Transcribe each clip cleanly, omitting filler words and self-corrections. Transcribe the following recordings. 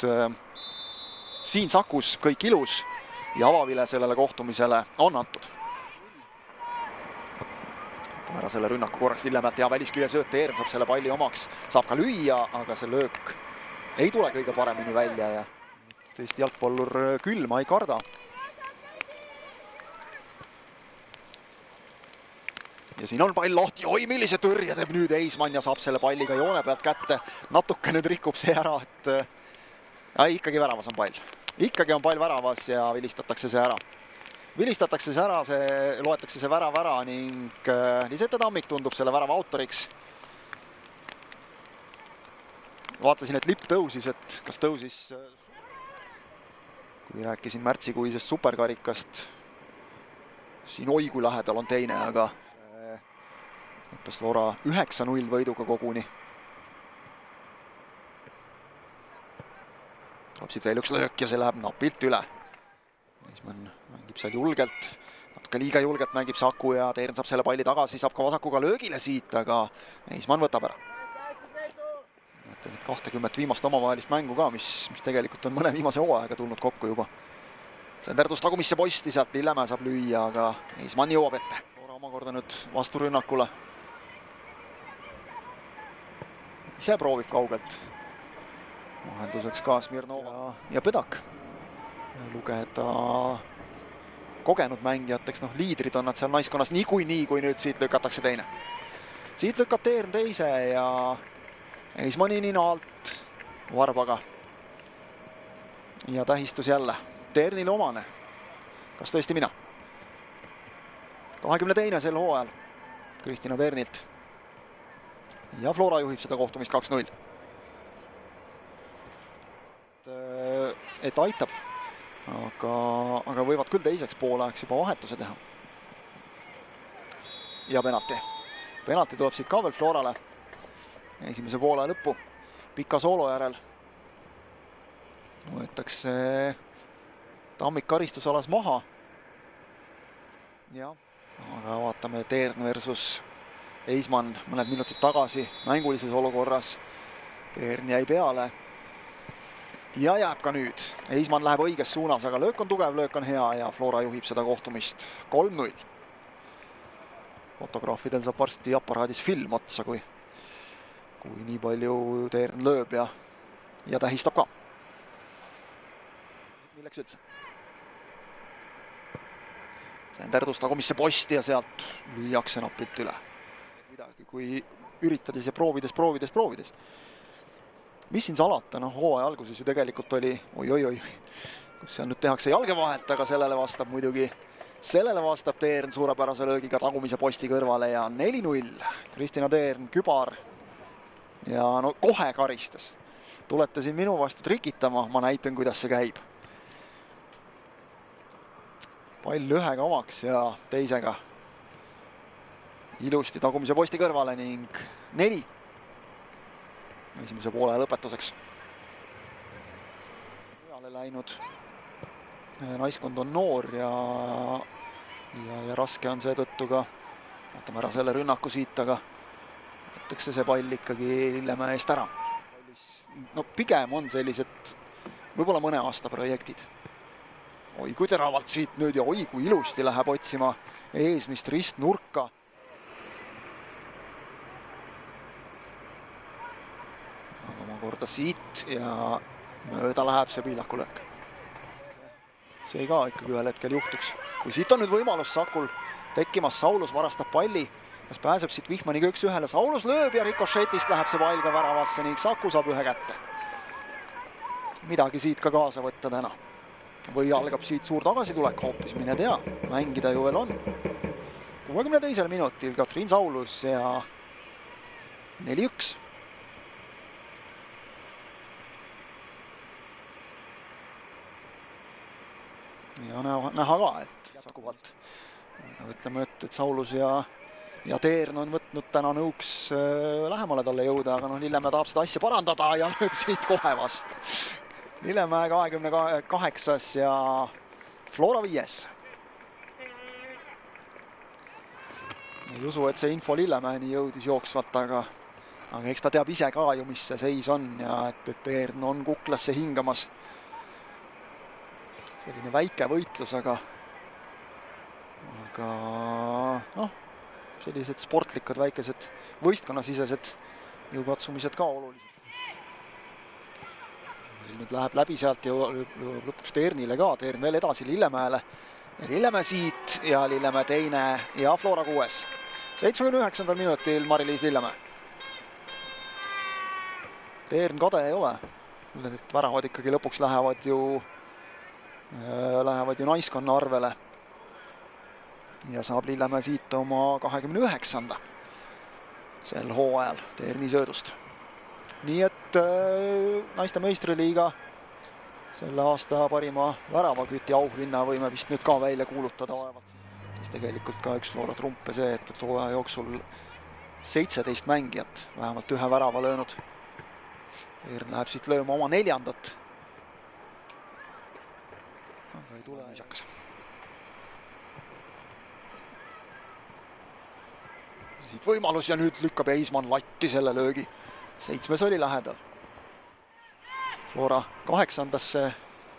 nüüd siin Sakus kõik ilus ja avavile sellele kohtumisele on antud. Võtame ära selle rünnaku korraks Lillemäelt ja väliskülje sööt, Teern saab selle palli omaks, saab ka lüüa, aga see löök ei tule kõige paremini välja ja Eesti jalgpallur külma ei karda. Ja siin on pall lahti, oi millise tõrje teeb nüüd Eismann ja saab selle palliga joone pealt kätte. Natuke nüüd rikub see ära, et ikkagi väravas on pall. Ikkagi on pall väravas ja vilistatakse see ära. Vilistatakse see ära, loetakse see värav ära ning Lisette Tammik tundub selle värava autoriks. Vaatasin, et lipp tõusis, et kas tõusis, kui rääkisin märtsikuisest superkarikast. Siin oi kui lähedal on teine, aga lõppes Flora 9-0 võiduga koguni. Tuleb siit veel üks löök ja see läheb napilt üle. Eismann mängib seal julgelt, natuke liiga julgelt mängib Saku ja Teern saab selle palli tagasi, saab ka vasakuga löögile siit, aga Eismann võtab ära. Näete nüüd 20 viimast omavahelist mängu ka, mis tegelikult on mõne viimase hooaega tulnud kokku juba. Senderdus tagumisse posti, sealt Lillemäe saab lüüa, aga Eismann jõuab ette. Flora omakorda nüüd vasturünnakule. Ise proovib kaugelt. Vahenduseks ka Smirnova ja Pedak. Lugeda kogenud mängijateks, liidrid on nad seal naiskonnas niikuinii, kui nüüd siit lükatakse teine. Siit lükkab Teern teise ja Eismanni nina alt varbaga. Ja tähistus jälle Teernile omane. Kas tõesti mina? 22. sel hooajal Kristina Teernilt. Ja Flora juhib seda kohtumist 2-0. Et aitab, aga võivad küll teiseks poolajaks juba vahetuse teha. Ja penalti. Penalti tuleb siit ka veel Florale. Esimese poole lõppu. Pika soolo järel. Võetakse Tammik karistusalas maha. Ja, aga vaatame Teern versus Eismann mõned minutid tagasi mängulises olukorras. Teern jäi peale. Ja jääb ka nüüd. Eismann läheb õiges suunas, aga löök on tugev, löök on hea ja Flora juhib seda kohtumist 3-0. Fotograafidel saab varsti aparaadis film otsa, kui nii palju Teern lööb ja tähistab ka. Milleks üldse? Senderdus tagumisse posti ja sealt lüüakse napilt üle. Midagi, kui üritades ja proovides. Mis siin salata? Hooaja alguses ju tegelikult oli oi, kus seal nüüd tehakse jalge vahelt, aga sellele vastab Teern suurepärase löögiga tagumise posti kõrvale ja 4-0. Kristina Teern, kübar ja kohe karistas. Tulete siin minu vastu trikitama, ma näitan, kuidas see käib. Pall ühega omaks ja teisega ilusti tagumise posti kõrvale ning 4. Esimese poole lõpetuseks. Peale läinud naiskond on noor ja raske on seetõttu ka. Vaatame ära selle rünnaku siit, aga võetakse see pall ikkagi Lillemäe eest ära. Pigem on sellised võib-olla mõne aasta projektid. Oi kui teravalt siit nüüd ja oi kui ilusti läheb otsima eesmist ristnurka. Korda siit ja mööda läheb see piilakulöök. See ka ikkagi ühel hetkel juhtuks. Kui siit on nüüd võimalus Sakul tekkimas, Saulus varastab palli, kas pääseb siit Vihmaniga 1-1. Saulus lööb ja rikošetist läheb see pall ka väravasse ning Saku saab ühe kätte. Midagi siit ka kaasa võtta täna. Või algab siit suur tagasitulek hoopis, mine tea, mängida ju veel on. 62. minutil Katriin Saulus ja 4-1. Ja näha ka, et jätkuvalt ütleme, et Saulus ja Teern on võtnud täna nõuks lähemale talle jõuda, aga Lillemäe tahab seda asja parandada ja lööb siit kohe vastu. Lillemäe 28. ja Flora 5. Ei usu, et see info Lillemäeni jõudis jooksvalt, aga aga eks ta teab ise ka ju, mis see seis on ja et Eern on kuklasse hingamas. Selline väike võitlus, aga noh, sellised sportlikud väikesed võistkonnasisesed jõukatsumised ka olulised. Nüüd läheb läbi sealt ja lõpuks Teernile ka, Teern veel edasi Lillemäele. Lillemäe siit ja Lillemäe teine ja Flora 6. 79. minutil Mari-Liis Lillemäe. Teern kade ei ole. Need väravad ikkagi lõpuks lähevad ju naiskonna arvele. Ja saab Lillemäe siit oma 29. sel hooajal Teerni söödust. Nii et naiste meistriliiga selle aasta parima väravaküti auhinna võime vist nüüd ka välja kuulutada vaevalt. Siis tegelikult ka üks Flora trumpe see, et hooaja jooksul 17 mängijat vähemalt ühe värava löönud. Teern läheb siit lööma oma 4. Aga ei tule isakas. Siit võimalus ja nüüd lükkab Eismann latti selle löögi. 7. oli lähedal. Flora 8.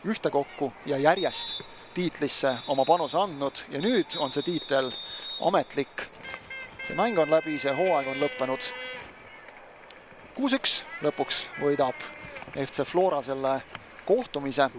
ühtekokku ja järjest tiitlisse oma panuse andnud ja nüüd on see tiitel ametlik. See mäng on läbi, see hooaeg on lõppenud. 6-1 lõpuks võidab FC Flora selle kohtumise.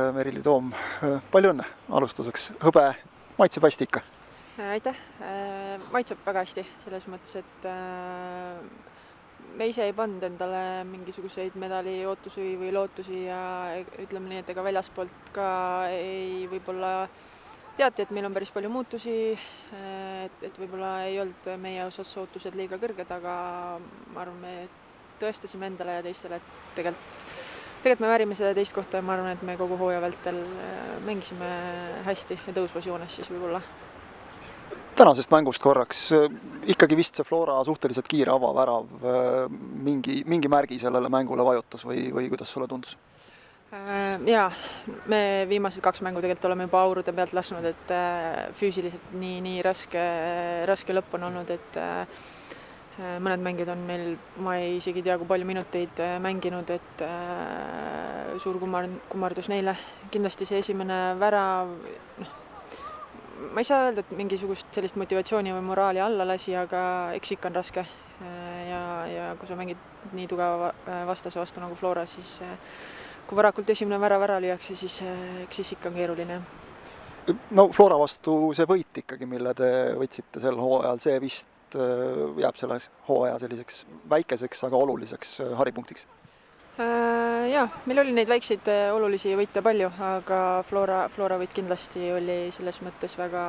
Merili Toom, palju õnne alustuseks. Hõbe maitseb hästi ikka? Aitäh, maitseb väga hästi selles mõttes, et me ise ei pannud endale mingisuguseid medali ootusi või lootusi ja ütleme nii, et ega väljaspoolt ka ei võib-olla teati, et meil on päris palju muutusi, et võib-olla ei olnud meie osas ootused liiga kõrged, aga ma arvan, me tõestasime endale ja teistele, et tegelikult me väärime seda teist kohta ja ma arvan, et me kogu hooaja vältel mängisime hästi ja tõusvas joones siis võib-olla. Tänasest mängust korraks, ikkagi vist see Flora suhteliselt kiire avavärav mingi märgi sellele mängule vajutas või kuidas sulle tundus? Jaa, me viimased 2 mängu tegelikult oleme juba aurude pealt lasknud, et füüsiliselt nii raske lõpp on olnud, et mõned mängijad on meil, ma ei isegi tea, kui palju minuteid mänginud, et suur kummardus neile. Kindlasti see esimene värav, ma ei saa öelda, et mingisugust sellist motivatsiooni või moraali alla lasi, aga eks ikka on raske. Ja kui sa mängid nii tugeva vastase vastu nagu Flora, siis kui varakult esimene värav ära lüüakse, siis ikka on keeruline. No Flora vastu see võit ikkagi, mille te võtsite sel hooajal, see vist jääb selle hooaja selliseks väikeseks, aga oluliseks haripunktiks? Jaa, meil oli neid väikseid olulisi võite palju, aga Flora võit kindlasti oli selles mõttes väga,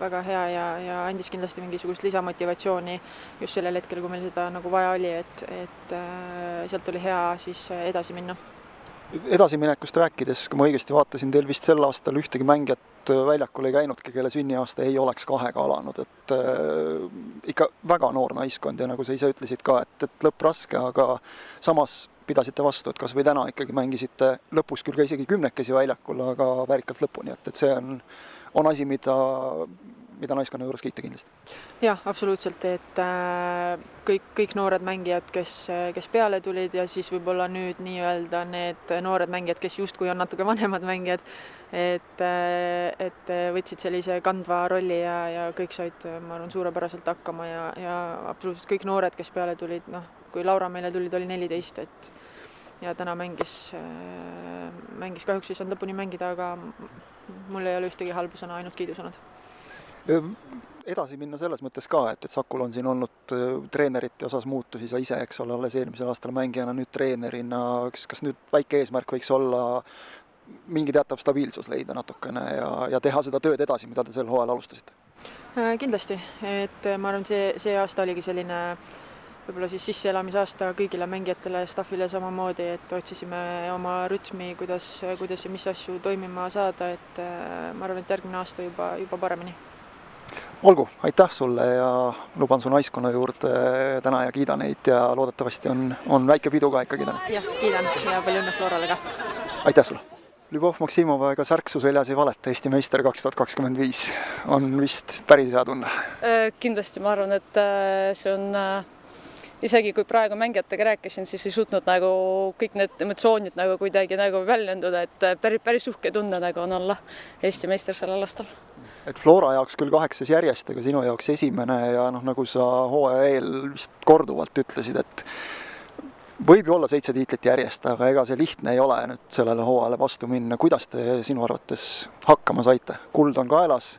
väga hea ja andis kindlasti mingisugust lisamotivatsiooni just sellel hetkel, kui meil seda nagu vaja oli, et sealt oli hea siis edasi minna. Edasiminekust rääkides, kui ma õigesti vaatasin, teil vist sel aastal ühtegi mängijat väljakul ei käinudki, kelle sünniaasta ei oleks 2-ga alanud, et ikka väga noor naiskond ja nagu sa ise ütlesid ka, et lõpp raske, aga samas pidasite vastu, et kas või täna ikkagi mängisite lõpus küll ka isegi 10 väljakul, aga väärikalt lõpuni, et see on asi, mida naiskonna juures kiita kindlasti. Jah, absoluutselt, et kõik noored mängijad, kes peale tulid ja siis võib-olla nüüd nii-öelda need noored mängijad, kes justkui on natuke vanemad mängijad, et võtsid sellise kandva rolli ja kõik said, ma arvan, suurepäraselt hakkama ja absoluutselt kõik noored, kes peale tulid, kui Laura meile tulid, oli 14, ja täna mängis kahjuks ei saanud lõpuni mängida, aga mul ei ole ühtegi halbu sõna, ainult kiidusõnad. Edasi minna selles mõttes ka, et Sakul on siin olnud treenerite osas muutusi, sa ise, eks ole, alles eelmisel aastal mängijana, nüüd treenerina, kas nüüd väike eesmärk võiks olla mingi teatav stabiilsus leida natukene ja teha seda tööd edasi, mida te sel hooajal alustasite? Kindlasti, et ma arvan, see aasta oligi selline võib-olla siis sisseelamisaasta kõigile mängijatele, staffile samamoodi, et otsisime oma rütmi, kuidas ja mis asju toimima saada, et ma arvan, et järgmine aasta juba paremini. Olgu, aitäh sulle ja luban su naiskonna juurde täna ja kiida neid ja loodetavasti on väike pidu ka ikkagi täna. Jah, kiidan ja palju õnne Florale ka. Aitäh sulle! Ljubov Maksimova, ega särksu seljas ei valeta, Eesti meister 2025 on vist päris hea tunne? Kindlasti ma arvan, et see on isegi kui praegu mängijatega rääkisin, siis ei suutnud nagu kõik need emotsioonid nagu kuidagi nagu väljenduda, et päris uhke tunne nagu on olla Eesti meister sellel aastal. Et Flora jaoks küll 8 järjest, aga sinu jaoks esimene ja nagu sa hooaja eel vist korduvalt ütlesid, et võib ju olla 7 tiitlit järjest, aga ega see lihtne ei ole nüüd sellele hooajale vastu minna. Kuidas te sinu arvates hakkama saite? Kuld on kaelas,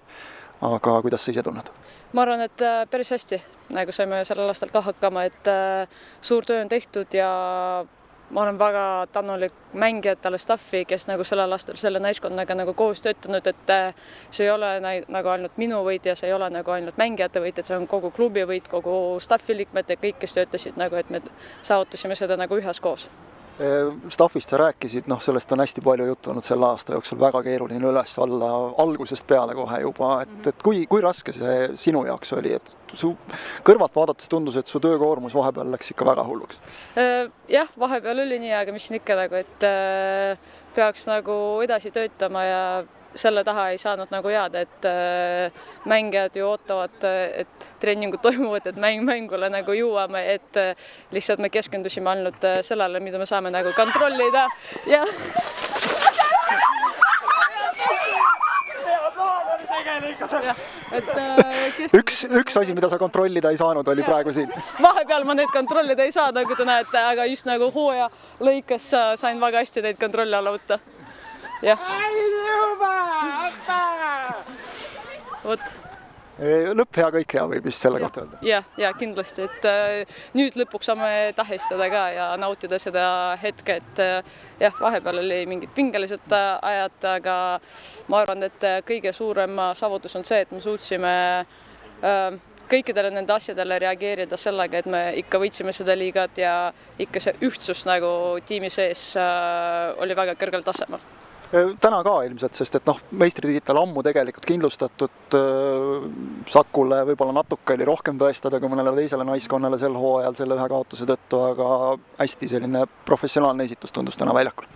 aga kuidas sa ise tunned? Ma arvan, et päris hästi nagu saime sellel aastal ka hakkama, et suur töö on tehtud ja ma olen väga tänulik mängijatele, staffi, kes nagu sellel aastal selle naiskonnaga nagu koos töötanud, et see ei ole nagu ainult minu võit ja see ei ole nagu ainult mängijate võit, et see on kogu klubi võit, kogu staffi liikmed ja kõik, kes töötasid nagu, et me saavutasime seda nagu üheskoos. Staffist sa rääkisid, sellest on hästi palju juttu olnud selle aasta jooksul, väga keeruline üles olla algusest peale kohe juba, et kui raske see sinu jaoks oli, et su kõrvalt vaadates tundus, et su töökoormus vahepeal läks ikka väga hulluks? Jah, vahepeal oli nii, aga mis siin ikka nagu, et peaks nagu edasi töötama ja selle taha ei saanud nagu jääda, et mängijad ju ootavad, et treeningud toimuvad, et mängule nagu jõuame, et lihtsalt me keskendusime ainult sellele, mida me saame nagu kontrollida ja Üks asi, mida sa kontrollida ei saanud, oli praegu siin. Vahepeal ma neid kontrollida ei saa, nagu te näete, aga just nagu hooaja lõikes sain väga hästi neid kontrolli alla võtta. Jah. Vot. Lõpp hea, kõik hea võib vist selle kohta öelda. Ja kindlasti, et nüüd lõpuks saame tähistada ka ja nautida seda hetke, et jah, vahepeal oli mingid pingelised ajad, aga ma arvan, et kõige suurem saavutus on see, et me suutsime kõikidele nende asjadele reageerida sellega, et me ikka võitsime seda liigat ja ikka see ühtsus nagu tiimi sees oli väga kõrgel tasemel. Täna ka ilmselt, sest et meistritiitel ammu tegelikult kindlustatud, Sakule võib-olla natuke oli rohkem tõestada kui mõnele teisele naiskonnale sel hooajal selle ühe kaotuse tõttu, aga hästi selline professionaalne esitus tundus täna väljakul.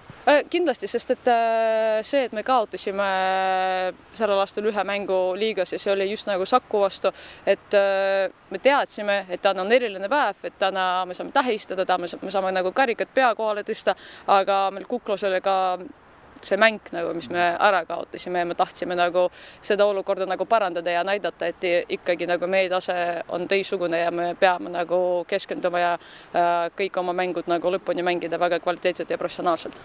Kindlasti, sest et see, et me kaotasime sellel aastal ühe mängu liigas ja see oli just nagu Saku vastu, et me teadsime, et täna on eriline päev, et täna me saame tähistada, me saame nagu karikat pea kohale tõsta, aga meil Kuklos oli ka see mäng, nagu, mis me ära kaotasime ja me tahtsime nagu seda olukorda nagu parandada ja näidata, et ikkagi nagu meie tase on teistsugune ja me peame nagu keskenduma ja kõik oma mängud nagu lõpuni mängida väga kvaliteetselt ja professionaalselt.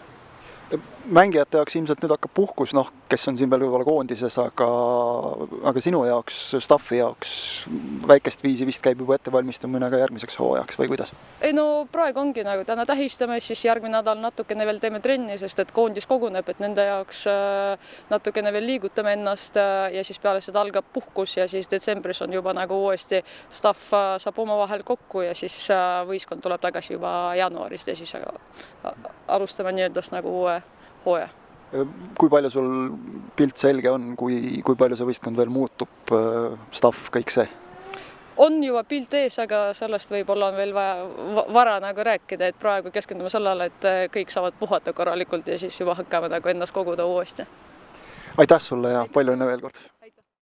Mängijate jaoks ilmselt nüüd hakkab puhkus, kes on siin veel võib-olla koondises, aga sinu jaoks, staffi jaoks väikest viisi vist käib juba ettevalmistumine ka järgmiseks hooajaks või kuidas? Ei praegu ongi nagu täna tähistame, siis järgmine nädal natukene veel teeme trenni, sest et koondis koguneb, et nende jaoks natukene veel liigutame ennast ja siis peale seda algab puhkus ja siis detsembris on juba nagu uuesti staff saab omavahel kokku ja siis võistkond tuleb tagasi juba jaanuarist ja siis alustame nii-öelda nagu uue hooaja. Kui palju sul pilt selge on, kui palju see võistkond veel muutub, staff, kõik see? On juba pilt ees, aga sellest võib-olla on veel vaja vara nagu rääkida, et praegu keskendume sellele, et kõik saavad puhata korralikult ja siis juba hakkame nagu ennast koguda uuesti. Aitäh sulle ja palju õnne veel kord!